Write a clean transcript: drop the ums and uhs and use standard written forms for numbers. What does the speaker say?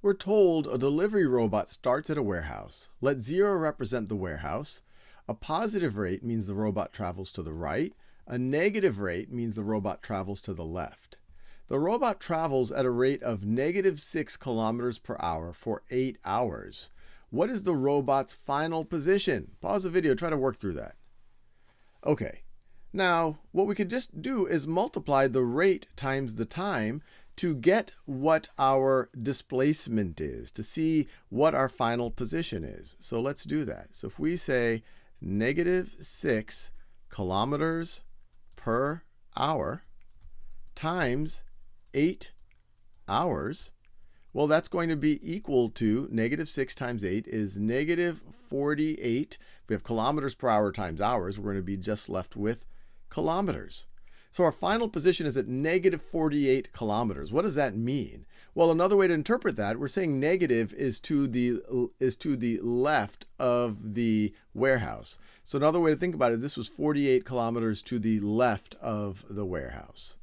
We're told a delivery robot starts at a warehouse. Let 0 represent the warehouse. A positive rate means the robot travels to the right. A negative rate means the robot travels to the left. The robot travels at a rate of -6 kilometers per hour for 8 hours. What is the robot's final position? Pause the video, try to work through that. Okay, now what we could just do is multiply the rate times the time to get what our displacement is, to see what our final position is. So let's do that. So if we say -6 kilometers per hour times 8 hours, well, that's going to be equal to -6 times 8 is -48. If we have kilometers per hour times hours, we're going to be just left with kilometers. So our final position is at -48 kilometers. What does that mean? Well, another way to interpret that, we're saying negative is to the left of the warehouse. So another way to think about it, this was 48 kilometers to the left of the warehouse.